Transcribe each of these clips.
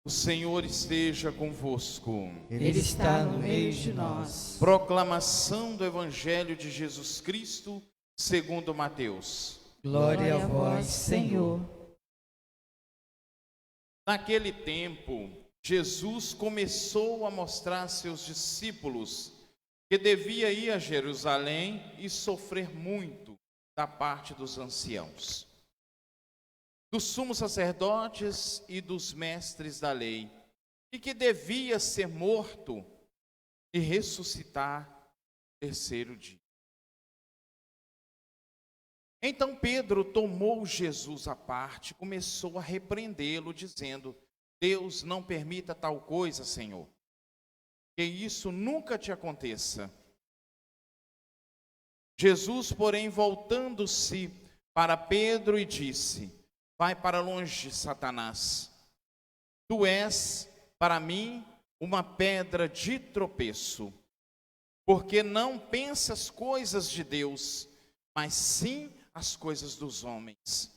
O Senhor esteja convosco. Ele está no meio de nós. Proclamação do Evangelho de Jesus Cristo, segundo Mateus. Glória a vós, Senhor. Naquele tempo, Jesus começou a mostrar a seus discípulos que devia ir a Jerusalém e sofrer muito da parte dos anciãos, dos sumos sacerdotes e dos mestres da lei, e que devia ser morto e ressuscitar no terceiro dia. Então Pedro tomou Jesus à parte e começou a repreendê-lo, dizendo: Deus não permita tal coisa, Senhor, que isso nunca te aconteça. Jesus, porém, voltando-se para Pedro e disse: Vai para longe, Satanás. Tu és, para mim, uma pedra de tropeço, porque não pensas coisas de Deus, mas sim as coisas dos homens.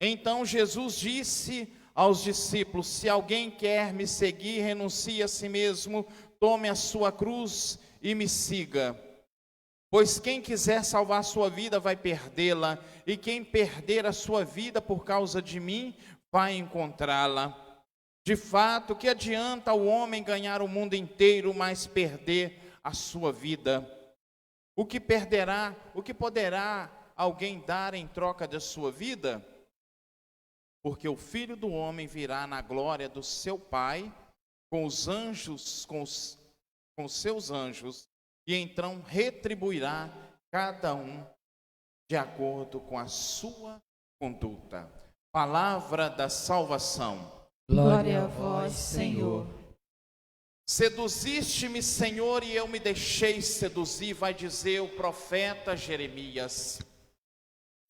Então Jesus disse aos discípulos: Se alguém quer me seguir, renuncie a si mesmo, tome a sua cruz e me siga. Pois quem quiser salvar sua vida vai perdê-la, e quem perder a sua vida por causa de mim vai encontrá-la. De fato, que adianta o homem ganhar o mundo inteiro, mas perder a sua vida? O que poderá alguém dar em troca da sua vida? Porque o Filho do Homem virá na glória do seu Pai, com os anjos, com os seus anjos, e então retribuirá cada um de acordo com a sua conduta. Palavra da salvação. Glória a vós, Senhor. Seduziste-me, Senhor, e eu me deixei seduzir, vai dizer o profeta Jeremias.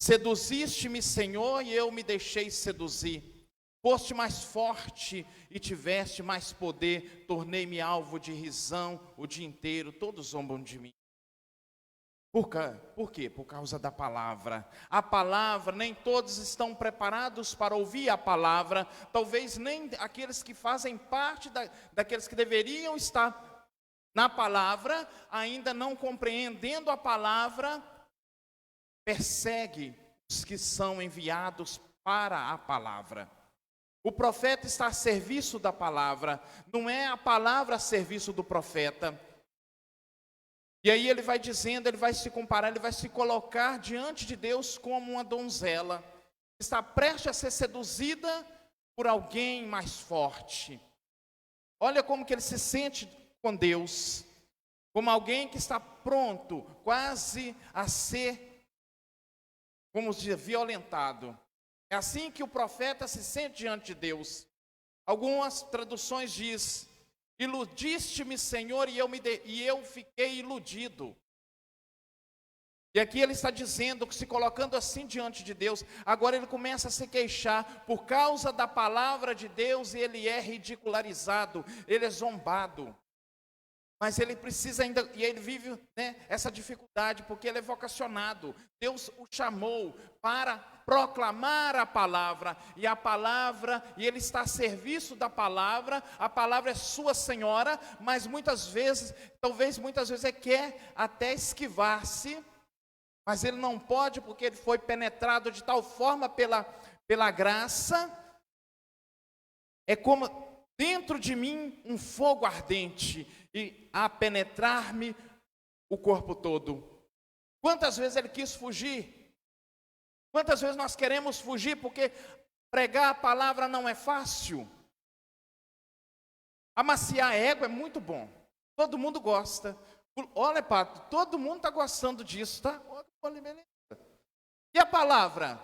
Seduziste-me, Senhor, e eu me deixei seduzir. Foste mais forte e tiveste mais poder, tornei-me alvo de risão o dia inteiro, todos zombam de mim. Por quê? Por causa da palavra. A palavra, nem todos estão preparados para ouvir a palavra, talvez nem aqueles que fazem parte daqueles que deveriam estar na palavra, ainda não compreendendo a palavra, persegue os que são enviados para a palavra. O profeta está a serviço da palavra, não é a palavra a serviço do profeta. E aí ele vai dizendo, ele vai se comparar, ele vai se colocar diante de Deus como uma donzela, que está prestes a ser seduzida por alguém mais forte. Olha como que ele se sente com Deus, como alguém que está pronto, quase a ser, como se diz, violentado. É assim que o profeta se sente diante de Deus. Algumas traduções diz: iludiste-me, Senhor, e eu fiquei iludido. E aqui ele está dizendo, se colocando assim diante de Deus, agora ele começa a se queixar por causa da palavra de Deus, e ele é ridicularizado, ele é zombado. Mas ele precisa ainda, e ele vive, essa dificuldade, porque ele é vocacionado. Deus o chamou para proclamar a palavra, e ele está a serviço da palavra. A palavra é sua senhora, mas muitas vezes ele quer até esquivar-se, mas ele não pode, porque ele foi penetrado de tal forma pela graça. É como dentro de mim um fogo ardente, e a penetrar-me o corpo todo. Quantas vezes ele quis fugir? Quantas vezes nós queremos fugir porque pregar a palavra não é fácil? Amaciar ego é muito bom, todo mundo gosta. Olha, Pato, todo mundo está gostando disso, tá? E a palavra?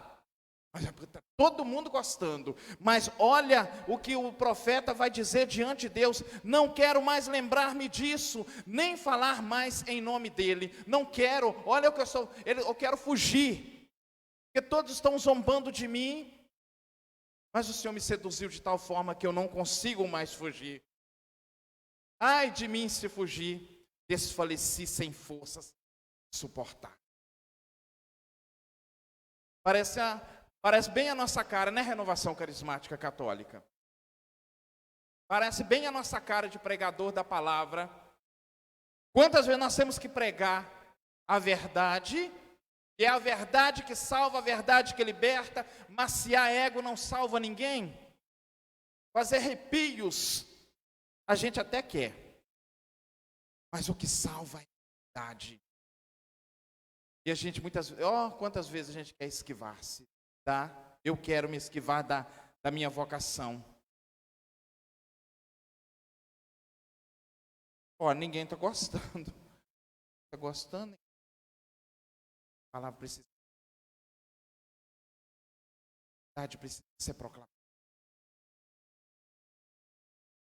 Todo mundo gostando, mas olha o que o profeta vai dizer diante de Deus: não quero mais lembrar-me disso, nem falar mais em nome dele, não quero, olha o que eu quero fugir, porque todos estão zombando de mim, mas o Senhor me seduziu de tal forma que eu não consigo mais fugir. Ai de mim se fugir, desfaleci sem forças de suportar. Parece bem a nossa cara, né? Renovação Carismática Católica. Parece bem a nossa cara de pregador da palavra. Quantas vezes nós temos que pregar a verdade, e é a verdade que salva, a verdade que liberta, maciar ego não salva ninguém. Fazer arrepios, a gente até quer, mas o que salva é a verdade. E a gente muitas vezes, quantas vezes a gente quer esquivar-se, tá? Eu quero me esquivar da minha vocação. Ninguém está gostando. Está gostando? A palavra precisa. A verdade precisa ser proclamada.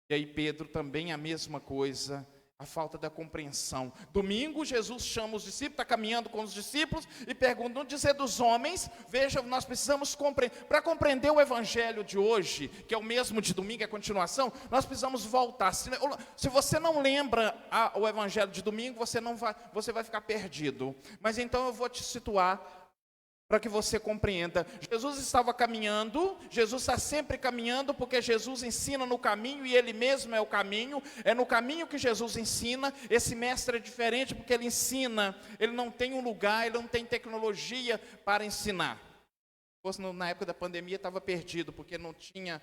E aí Pedro também a mesma coisa. A falta da compreensão. Domingo, Jesus chama os discípulos, está caminhando com os discípulos e pergunta, no dizer dos homens, veja, nós precisamos compreender, para compreender o evangelho de hoje, que é o mesmo de domingo, é a continuação, nós precisamos voltar. Se você não lembra o evangelho de domingo, você vai ficar perdido. Mas então eu vou te situar, para que você compreenda. Jesus estava caminhando, Jesus está sempre caminhando, porque Jesus ensina no caminho, e Ele mesmo é o caminho, é no caminho que Jesus ensina. Esse mestre é diferente, porque Ele ensina, Ele não tem um lugar, Ele não tem tecnologia para ensinar. Na época da pandemia estava perdido, porque não tinha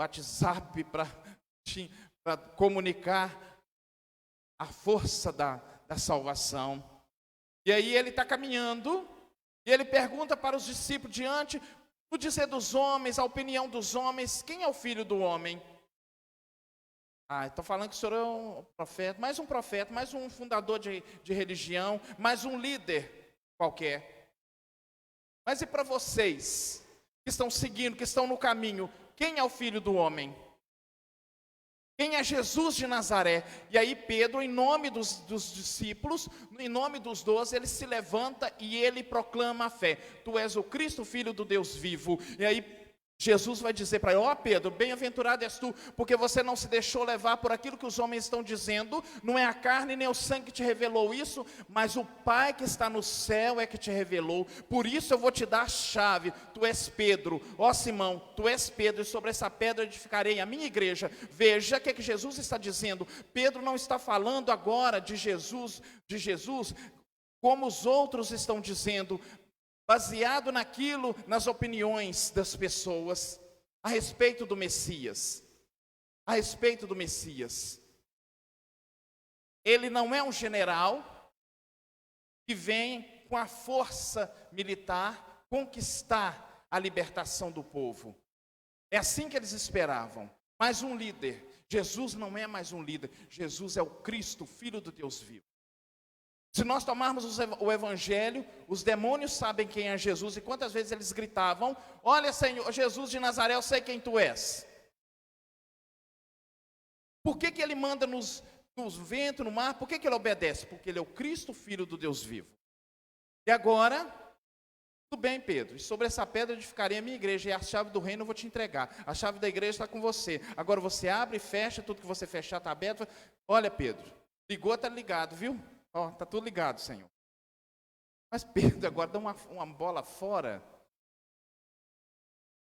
WhatsApp para comunicar a força da salvação. E aí Ele está caminhando, e Ele pergunta para os discípulos, diante do dizer dos homens, a opinião dos homens, quem é o filho do homem? Estou falando que o senhor é um profeta, mais um fundador de religião, mais um líder qualquer. Mas e para vocês, que estão seguindo, que estão no caminho, quem é o filho do homem? Quem é Jesus de Nazaré? E aí Pedro, em nome dos discípulos, em nome dos 12, ele se levanta e ele proclama a fé. Tu és o Cristo, Filho do Deus vivo. E aí Jesus vai dizer para ele, Pedro, bem-aventurado és tu, porque você não se deixou levar por aquilo que os homens estão dizendo, não é a carne nem o sangue que te revelou isso, mas o Pai que está no céu é que te revelou. Por isso eu vou te dar a chave, tu és Pedro, Simão, tu és Pedro, e sobre essa pedra edificarei a minha igreja. Veja o que Jesus está dizendo. Pedro não está falando agora de Jesus como os outros estão dizendo, baseado nas opiniões das pessoas, a respeito do Messias. A respeito do Messias. Ele não é um general que vem com a força militar conquistar a libertação do povo. É assim que eles esperavam. Mas um líder. Jesus não é mais um líder. Jesus é o Cristo, Filho do Deus vivo. Se nós tomarmos o evangelho, os demônios sabem quem é Jesus, e quantas vezes eles gritavam, olha Senhor, Jesus de Nazaré, eu sei quem tu és. Por que ele manda nos ventos, no mar? Por que ele obedece? Porque ele é o Cristo, Filho do Deus vivo. E agora, tudo bem Pedro, e sobre essa pedra edificarei a minha igreja, e a chave do reino eu vou te entregar, a chave da igreja está com você, agora você abre e fecha, tudo que você fechar está aberto. Olha Pedro, ligou, está ligado, viu? Está tudo ligado, Senhor. Mas Pedro agora dá uma bola fora.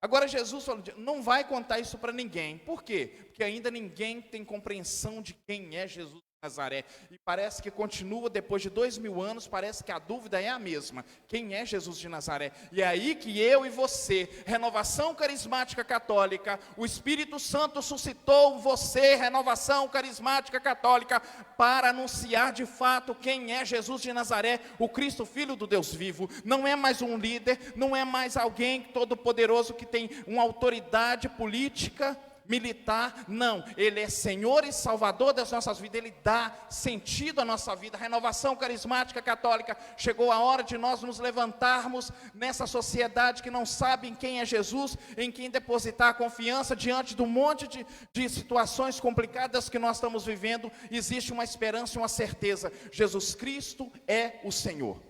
Agora Jesus falou, não vai contar isso para ninguém. Por quê? Porque ainda ninguém tem compreensão de quem é Jesus de Nazaré. E parece que continua, depois de 2000 anos, parece que a dúvida é a mesma. Quem é Jesus de Nazaré? E é aí que eu e você, Renovação Carismática Católica, o Espírito Santo suscitou você, Renovação Carismática Católica, para anunciar de fato quem é Jesus de Nazaré, o Cristo, Filho do Deus vivo. Não é mais um líder, não é mais alguém todo-poderoso que tem uma autoridade política, militar, não, Ele é Senhor e Salvador das nossas vidas, Ele dá sentido à nossa vida. A Renovação Carismática Católica, chegou a hora de nós nos levantarmos nessa sociedade que não sabe em quem é Jesus, em quem depositar a confiança diante do monte de situações complicadas que nós estamos vivendo. Existe uma esperança e uma certeza, Jesus Cristo é o Senhor.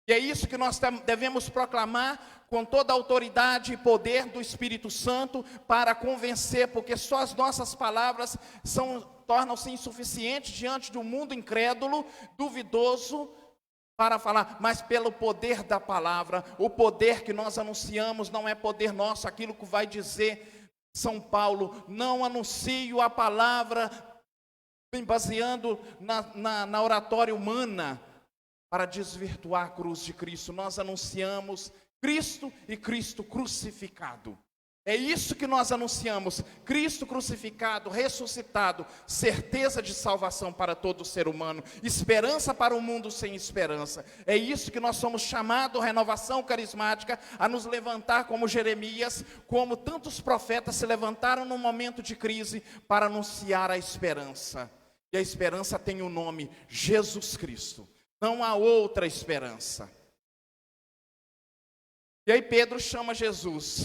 E é isso que nós devemos proclamar com toda a autoridade e poder do Espírito Santo para convencer, porque só as nossas palavras tornam-se insuficientes diante de um mundo incrédulo, duvidoso, para falar, mas pelo poder da palavra. O poder que nós anunciamos não é poder nosso, aquilo que vai dizer São Paulo, não anuncio a palavra baseando na oratória humana para desvirtuar a cruz de Cristo. Nós anunciamos Cristo e Cristo crucificado. É isso que nós anunciamos, Cristo crucificado, ressuscitado, certeza de salvação para todo ser humano, esperança para um mundo sem esperança. É isso que nós somos chamados, renovação carismática, a nos levantar como Jeremias, como tantos profetas se levantaram num momento de crise para anunciar a esperança. E a esperança tem o nome Jesus Cristo, não há outra esperança. E aí Pedro chama Jesus.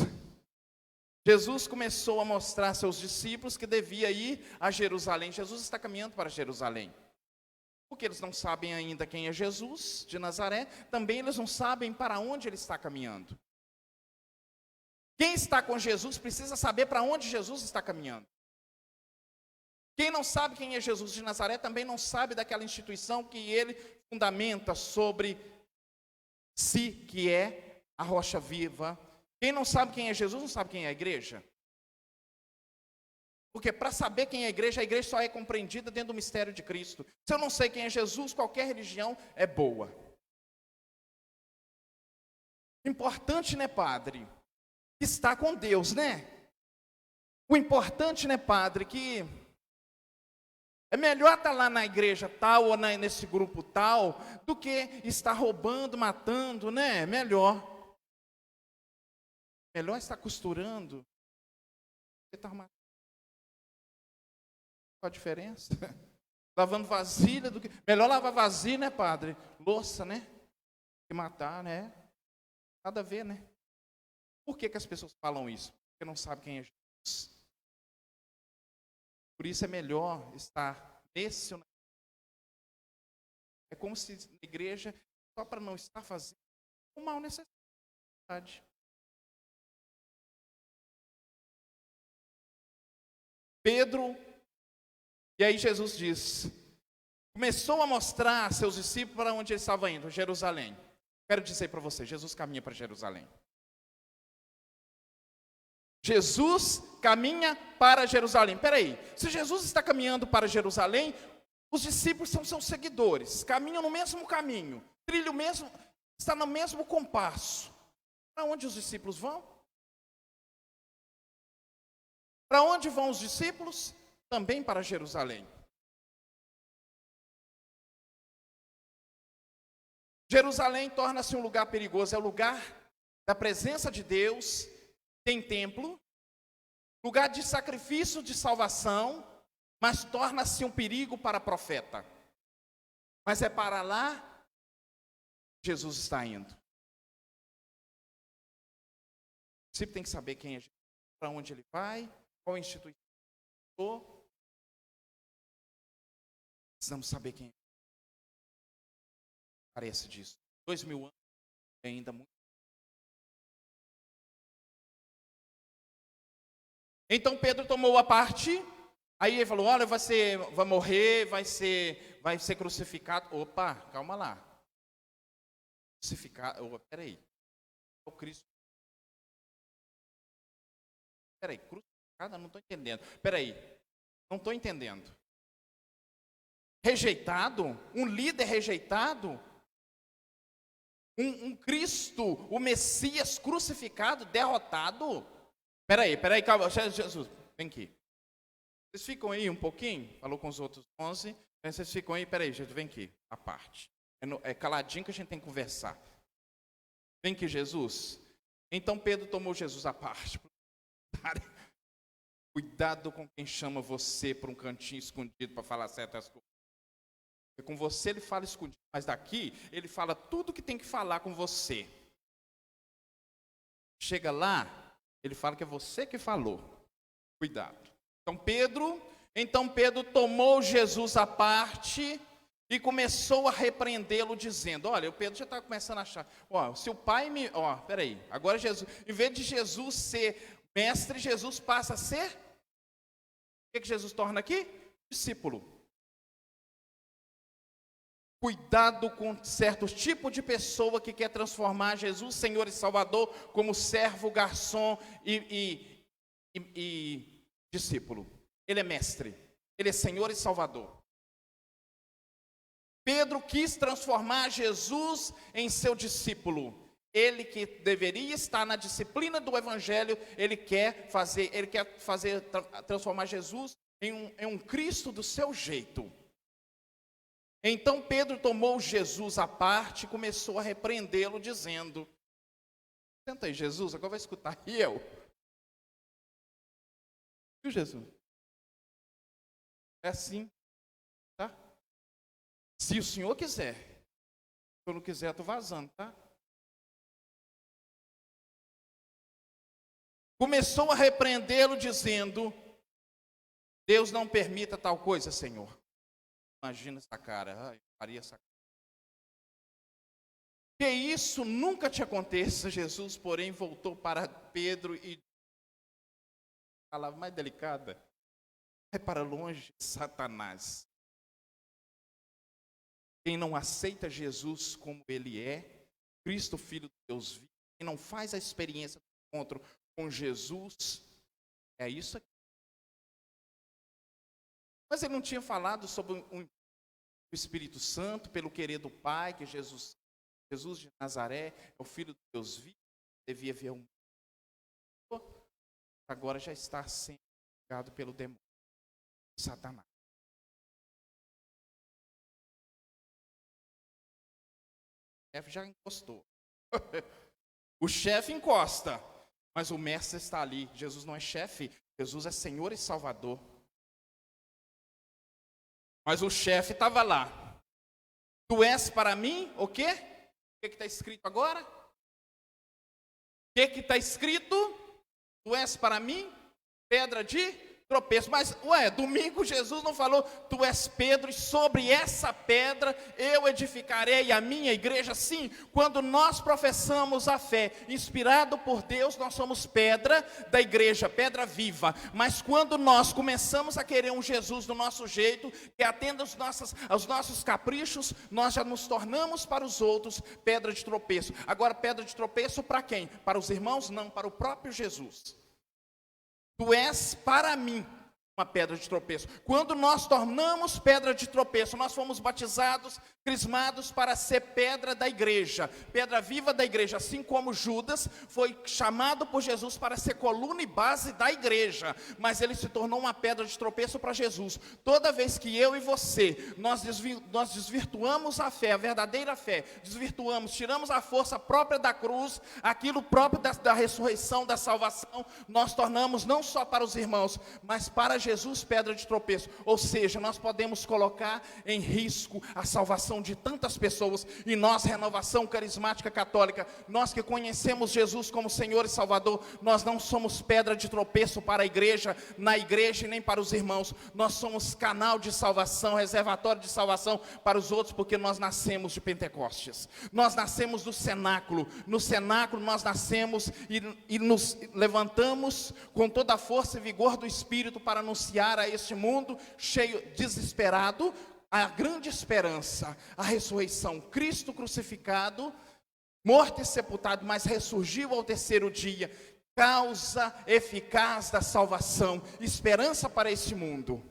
Jesus começou a mostrar a seus discípulos que devia ir a Jerusalém. Jesus está caminhando para Jerusalém. Porque eles não sabem ainda quem é Jesus de Nazaré, também eles não sabem para onde ele está caminhando. Quem está com Jesus precisa saber para onde Jesus está caminhando. Quem não sabe quem é Jesus de Nazaré também não sabe daquela instituição que ele fundamenta sobre si, que é a rocha viva. Quem não sabe quem é Jesus, não sabe quem é a igreja. Porque para saber quem é a igreja só é compreendida dentro do mistério de Cristo. Se eu não sei quem é Jesus, qualquer religião é boa. Importante, né, padre? Está com Deus, né? O importante, né, padre, que é melhor estar lá na igreja tal ou nesse grupo tal do que estar roubando, matando, né? Melhor estar costurando. Você está arrumando. Qual a diferença? Lavando vasilha do que. Melhor lavar vasilha, né, padre? Louça, né? Que matar, né? Nada a ver, né? Por que as pessoas falam isso? Porque não sabem quem é Jesus. Por isso é melhor estar nesse. É como se na igreja, só para não estar fazendo o mal necessidade. Pedro, e aí Jesus diz, começou a mostrar a seus discípulos para onde ele estava indo, Jerusalém. Quero dizer para você, Jesus caminha para Jerusalém. Jesus caminha para Jerusalém. Espera aí, se Jesus está caminhando para Jerusalém, os discípulos são seus seguidores, caminham no mesmo caminho, trilham o mesmo, está no mesmo compasso. Para onde os discípulos vão? Para onde vão os discípulos? Também para Jerusalém. Jerusalém torna-se um lugar perigoso, é o lugar da presença de Deus, tem templo, lugar de sacrifício de salvação, mas torna-se um perigo para profeta. Mas é para lá que Jesus está indo. O discípulo tem que saber quem é Jesus, para onde ele vai, qual instituição. Precisamos saber quem é. Parece disso. 2000 anos é ainda muito. Então Pedro tomou a parte. Aí ele falou: olha, vai morrer, vai ser crucificado. Opa, calma lá. Crucificado. Peraí. O Cristo. Peraí, crucificado? Não estou entendendo. Peraí, não estou entendendo. Rejeitado? Um líder rejeitado? Um Cristo, o Messias crucificado, derrotado? Peraí, calma, Jesus, vem aqui. Vocês ficam aí um pouquinho? Falou com os outros 11. Vocês ficam aí, peraí, Jesus, vem aqui, a parte. É caladinho que a gente tem que conversar. Vem aqui, Jesus. Então Pedro tomou Jesus à parte. Cuidado com quem chama você para um cantinho escondido para falar certas coisas. Porque com você ele fala escondido, mas daqui ele fala tudo que tem que falar com você. Chega lá, ele fala que é você que falou. Cuidado. Então Pedro tomou Jesus à parte e começou a repreendê-lo, dizendo: olha, o Pedro já está começando a achar, se o pai me, peraí, agora Jesus, em vez de Jesus ser mestre, Jesus passa a ser, o que Jesus torna aqui? Discípulo. Cuidado com certo tipo de pessoa que quer transformar Jesus, Senhor e Salvador, como servo, garçom e e discípulo. Ele é mestre, ele é Senhor e Salvador. Pedro quis transformar Jesus em seu discípulo. Ele que deveria estar na disciplina do Evangelho, ele quer transformar Jesus em um Cristo do seu jeito. Então Pedro tomou Jesus à parte e começou a repreendê-lo, dizendo: senta aí, Jesus, agora vai escutar eu. Viu, Jesus? É assim, tá? Se o Senhor quiser. Se eu não quiser, eu estou vazando, tá? Começou a repreendê-lo, dizendo: Deus não permita tal coisa, Senhor. Imagina essa cara. Ai, faria essa cara. Que isso nunca te aconteça. Jesus, porém, voltou para Pedro e a palavra mais delicada: vai para longe, Satanás. Quem não aceita Jesus como ele é, Cristo, Filho de Deus vivo, quem não faz a experiência do encontro com Jesus, é isso aqui. Mas ele não tinha falado sobre o Espírito Santo, pelo querer do Pai, que Jesus de Nazaré é o Filho de Deus vivo, devia vir um mundo, agora já está sendo julgado pelo demônio, Satanás. O chefe já encostou. O chefe encosta, mas o mestre está ali. Jesus não é chefe, Jesus é Senhor e Salvador. Mas o chefe estava lá. Tu és para mim o quê? O que está escrito agora? O que está escrito? Tu és para mim pedra de tropeço. Mas, domingo Jesus não falou: tu és Pedro e sobre essa pedra eu edificarei a minha igreja. Sim, quando nós professamos a fé, inspirado por Deus, nós somos pedra da igreja, pedra viva. Mas quando nós começamos a querer um Jesus do nosso jeito, que atenda aos nossos caprichos, nós já nos tornamos para os outros pedra de tropeço. Agora, pedra de tropeço para quem? Para os irmãos? Não, para o próprio Jesus. Tu és para mim uma pedra de tropeço. Quando nós tornamos pedra de tropeço, nós fomos batizados, crismados para ser pedra da igreja, pedra viva da igreja, assim como Judas foi chamado por Jesus para ser coluna e base da igreja, mas ele se tornou uma pedra de tropeço para Jesus. Toda vez que eu e você, nós desvirtuamos a fé, a verdadeira fé, tiramos a força própria da cruz, aquilo próprio da ressurreição, da salvação, nós tornamos não só para os irmãos, mas para Jesus pedra de tropeço. Ou seja, nós podemos colocar em risco a salvação de tantas pessoas. E nós, Renovação Carismática Católica, nós que conhecemos Jesus como Senhor e Salvador, nós não somos pedra de tropeço para a igreja, na igreja e nem para os irmãos. Nós somos canal de salvação, reservatório de salvação para os outros, porque nós nascemos de Pentecostes. Nós nascemos do cenáculo. No cenáculo nós nascemos e nos levantamos com toda a força e vigor do Espírito para anunciar a este mundo cheio, desesperado, a grande esperança, a ressurreição. Cristo crucificado, morto e sepultado, mas ressurgiu ao terceiro dia, causa eficaz da salvação, esperança para este mundo.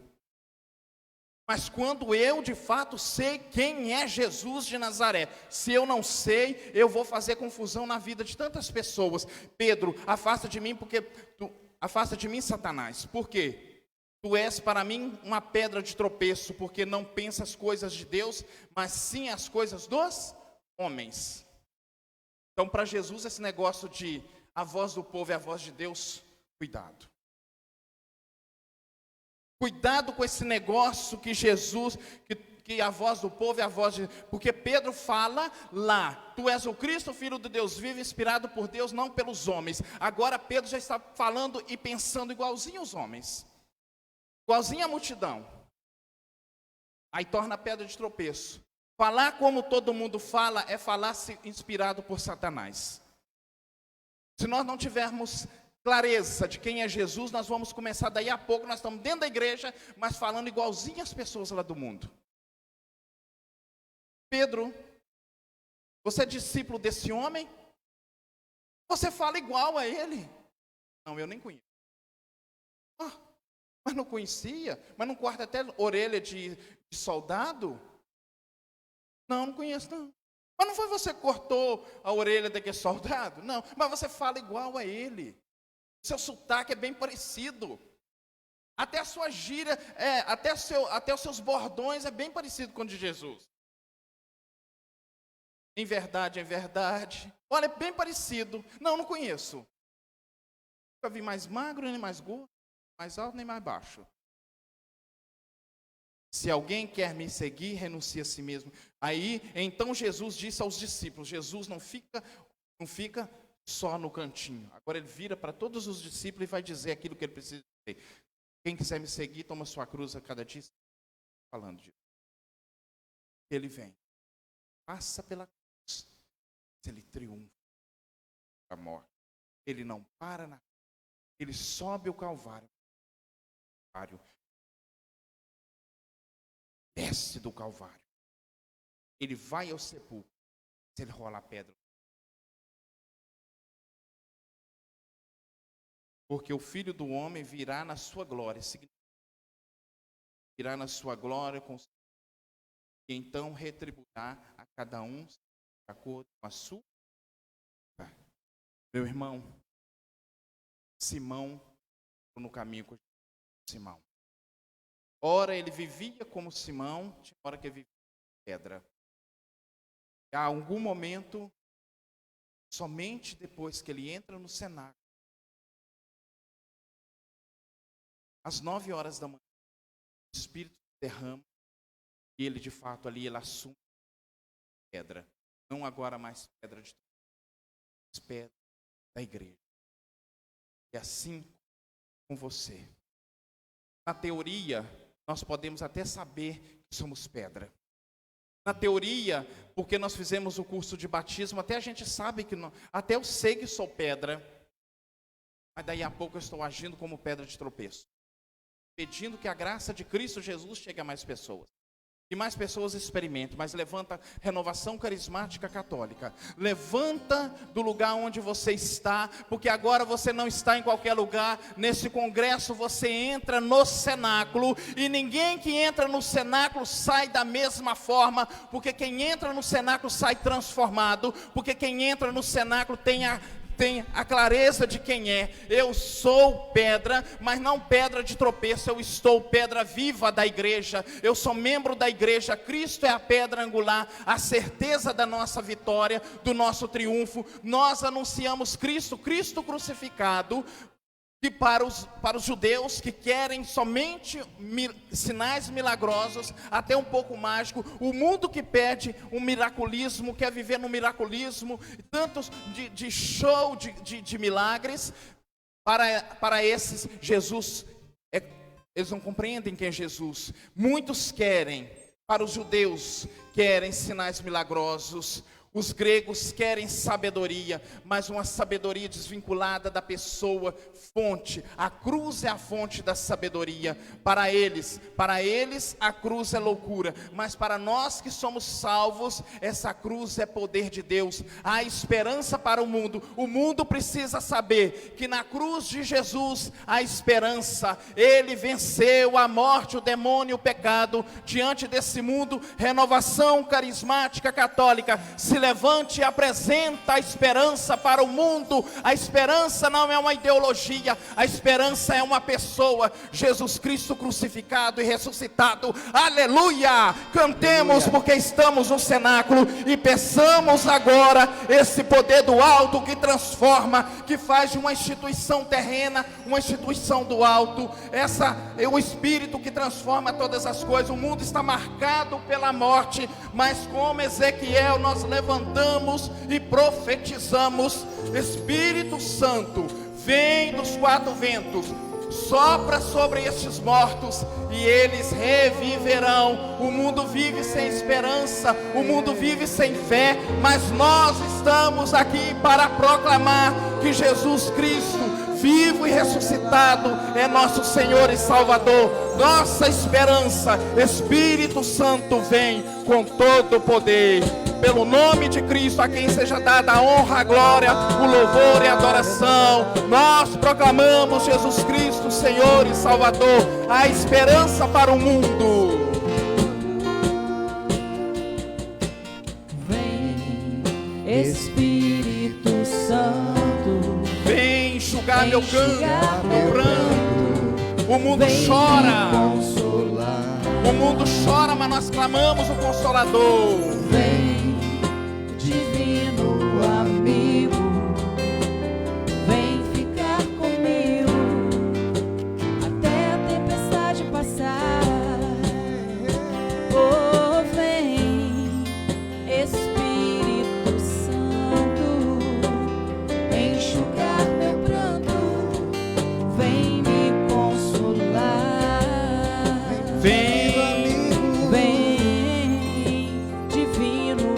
Mas quando eu de fato sei quem é Jesus de Nazaré, se eu não sei, eu vou fazer confusão na vida de tantas pessoas. Pedro, afasta de mim, Satanás. Por quê? Tu és para mim uma pedra de tropeço, porque não pensas as coisas de Deus, mas sim as coisas dos homens. Então, para Jesus, esse negócio de a voz do povo é a voz de Deus, cuidado. Cuidado com esse negócio que Jesus, que a voz do povo é a voz de... Porque Pedro fala lá: tu és o Cristo, Filho de Deus vivo, inspirado por Deus, não pelos homens. Agora Pedro já está falando e pensando igualzinho aos homens, igualzinho à multidão. Aí torna a pedra de tropeço. Falar como todo mundo fala é falar-se inspirado por Satanás. Se nós não tivermos clareza de quem é Jesus, nós vamos começar daí a pouco, nós estamos dentro da igreja, mas falando igualzinho às pessoas lá do mundo. Pedro, você é discípulo desse homem? Você fala igual a ele? Não, eu nem conheço. Mas não conhecia? Mas não corta até orelha de soldado? Não conheço não. Mas não foi você que cortou a orelha daquele soldado? Não, mas você fala igual a ele. Seu sotaque é bem parecido. Até a sua gíria, até os seus bordões é bem parecido com o de Jesus. Em verdade, olha, é bem parecido. Não conheço. Nunca vi mais magro, nem mais gordo, mais alto, nem mais baixo. Se alguém quer me seguir, renuncie a si mesmo. Aí, então Jesus disse aos discípulos, Jesus não fica só no cantinho. Agora ele vira para todos os discípulos e vai dizer aquilo que ele precisa dizer. Quem quiser me seguir, toma sua cruz a cada dia. Falando disso. Ele vem. Passa pela cruz. Ele triunfa a morte. Ele não para na cruz. Ele sobe o Calvário. Desce do Calvário. Ele vai ao sepulcro. Ele rola a pedra. Porque o Filho do Homem virá na sua glória. Virá na sua glória e então retribuirá a cada um de acordo com a sua. Meu irmão, Simão, no caminho com Simão. Ora ele vivia como Simão, tinha hora que ele vivia com pedra. Há algum momento, somente depois que ele entra no cenáculo, às 9 horas da manhã, o Espírito derrama e ele de fato ali, ele assume pedra. Não agora mais pedra de mas pedra da igreja. E assim com você. Na teoria, nós podemos até saber que somos pedra. Na teoria, porque nós fizemos o curso de batismo, até a gente sabe que não, até eu sei que sou pedra, mas daí a pouco eu estou agindo como pedra de tropeço. Pedindo que a graça de Cristo Jesus chegue a mais pessoas. Que mais pessoas experimentem, mas levanta renovação carismática católica. Levanta do lugar onde você está, porque agora você não está em qualquer lugar. Nesse congresso você entra no cenáculo, e ninguém que entra no cenáculo sai da mesma forma, porque quem entra no cenáculo sai transformado, porque quem entra no cenáculo tem a clareza de quem é. Eu sou pedra, mas não pedra de tropeço, eu estou pedra viva da igreja, eu sou membro da igreja, Cristo é a pedra angular, a certeza da nossa vitória, do nosso triunfo. Nós anunciamos Cristo crucificado, que para os judeus que querem somente sinais milagrosos, até um pouco mágico, o mundo que pede um miraculismo, quer viver no miraculismo, tantos de show de milagres, para esses Jesus, eles não compreendem quem é Jesus. Muitos querem, para os judeus, querem sinais milagrosos. Os gregos querem sabedoria, mas uma sabedoria desvinculada da pessoa, fonte. A cruz é a fonte da sabedoria. Para eles a cruz é loucura, mas para nós que somos salvos, essa cruz é poder de Deus. Há esperança para o mundo. O mundo precisa saber que na cruz de Jesus há esperança. Ele venceu a morte, o demônio, o pecado. Diante desse mundo, renovação carismática católica se levante e apresenta a esperança para o mundo. A esperança não é uma ideologia, a esperança é uma pessoa, Jesus Cristo crucificado e ressuscitado. Aleluia! Cantemos, aleluia, porque estamos no cenáculo, e peçamos agora esse poder do alto que transforma, que faz de uma instituição terrena uma instituição do alto. Essa é o Espírito que transforma todas as coisas. O mundo está marcado pela morte, mas como Ezequiel nós levantamos e profetizamos: Espírito Santo, vem dos 4 ventos, sopra sobre estes mortos e eles reviverão. O mundo vive sem esperança, o mundo vive sem fé, mas nós estamos aqui para proclamar que Jesus Cristo, vivo e ressuscitado, é nosso Senhor e Salvador, nossa esperança. Espírito Santo, vem com todo o poder. Pelo nome de Cristo, a quem seja dada a honra, a glória, o louvor e a adoração. Nós proclamamos Jesus Cristo, Senhor e Salvador, a esperança para o mundo. Vem, Espírito Santo, Vem enxugar meu enxugar canto, meu meu pranto. O mundo Vem chora, me consolar. o mundo chora, mas nós clamamos o Consolador. Vem, divino amigo, vem ficar comigo até a tempestade passar. Oh, vem, Espírito Santo, enxugar meu pranto, vem me consolar. Vem, Vem, divino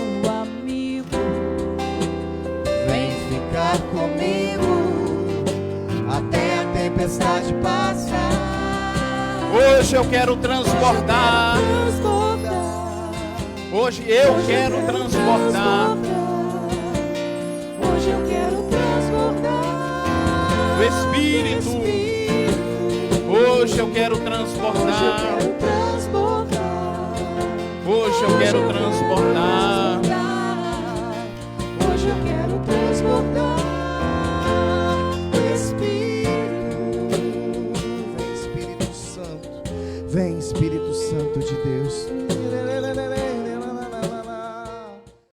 amigo, vem ficar comigo até a tempestade passar. hoje eu quero transbordar. Hoje eu quero transbordar Hoje eu quero transbordar do Espírito. Hoje eu quero transbordar. Hoje eu quero transbordar. Hoje eu quero transbordar. Espírito, vem Espírito Santo, vem Espírito